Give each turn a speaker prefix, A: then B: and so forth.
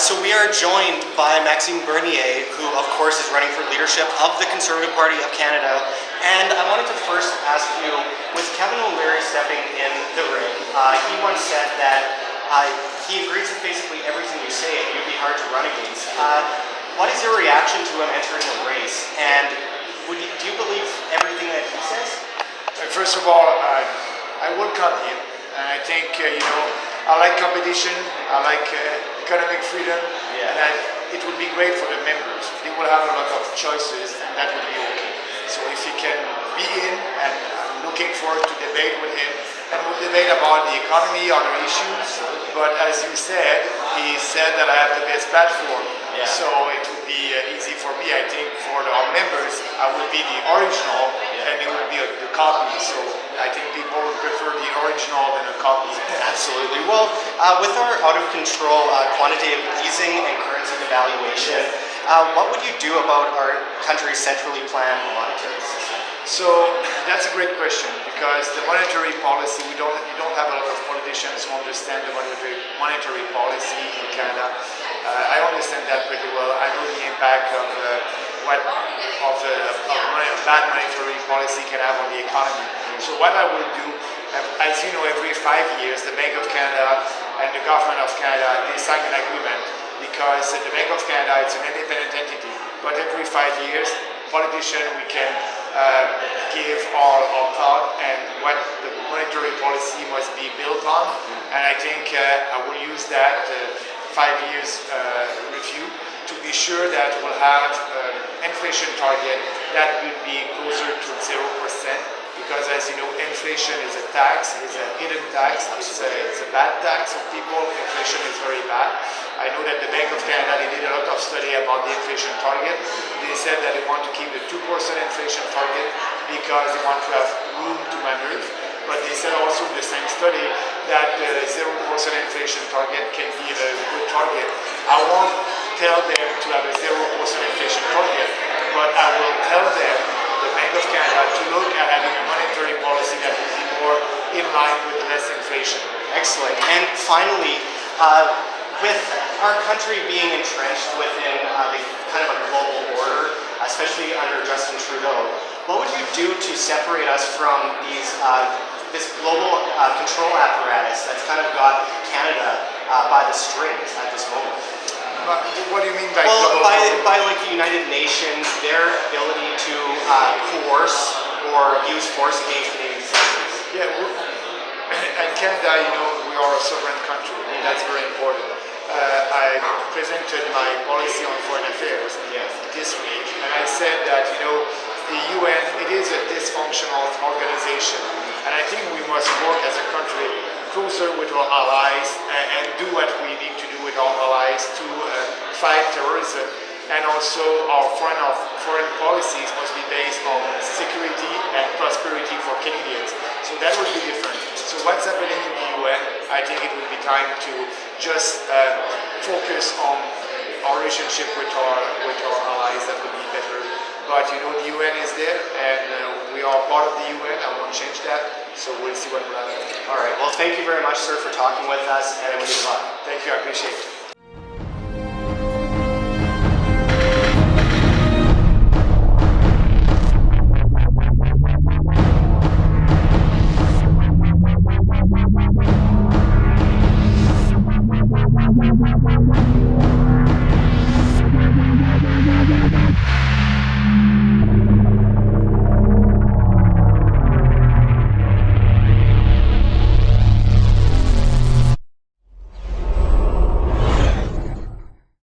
A: So we are joined by Maxime Bernier, who of course is running for leadership of the Conservative Party of Canada. And I wanted to first ask you, with Kevin O'Leary stepping in the ring, he once said that he agrees with basically everything you say and you'd be hard to run against. What is your reaction to him entering the race? And do you believe everything that he says?
B: First of all, I welcome him. And I think, I like competition, I like economic freedom, and it would be great for the members. They will have a lot of choices, and that would be okay. So if he can be in, and I'm looking forward to debate with him, and we'll debate about the economy, other issues, but as you said, he said that I have the best platform, so it would be easy for me. I think for our members, I would be the original, and it would be the copy, so I think people would prefer the original than a copy.
A: Absolutely. Well, with our out-of-control quantitative easing and currency devaluation, what would you do about our country's centrally planned monetary system?
B: So that's a great question, because the monetary policy, you don't have a lot of politicians who understand the monetary policy in Canada. I understand that pretty well. I know the impact of bad monetary policy can have on the economy. So what I will do, as you know, every 5 years, the Bank of Canada and the Government of Canada, they sign an agreement, because the Bank of Canada is an independent entity, but every 5 years, politicians, we can give our thought and what the monetary policy must be built on, and I think I will use that 5 years review to be sure that we'll have inflation target that will be closer to 0%, because as you know, inflation is a tax, it's a hidden tax, it's a bad tax of people. Inflation is very bad. I know that the Bank of Canada, they did a lot of study about the inflation target. They said that they want to keep the 2% inflation target because they want to have room to maneuver. But they said also in the same study that the 0% inflation target can be a good target. I won't tell them to have a 0% inflation target, but I will tell them, the Bank of Canada, to look at having a monetary policy that will be more in line with less inflation.
A: Excellent. And finally, with our country being entrenched within the kind of a global order, especially under Justin Trudeau, what would you do to separate us from this global control apparatus that's kind of got Canada by the strings at this moment?
B: What do you mean by
A: global? By like the United Nations, their ability to coerce or use force against Canadian citizens.
B: Yeah, and Canada, we are a sovereign country. That's very important. I presented my policy on foreign affairs this week, and I said that the UN, it is a dysfunctional organization, and I think we must work as a country closer with our allies and do what we need to do with our allies to fight terrorism, and also our foreign policies must be based on security and prosperity for Canadians. So that would be different. So what's happening in the UN, I think it would be time to just focus on our relationship with our allies. That would be better. But the UN is there, and we are part of the UN. I won't change that. So we'll see what will happen.
A: All right. Well, thank you very much, sir, for talking with us, and I wish you luck.
B: Thank you. I appreciate it.
C: We'll be right back.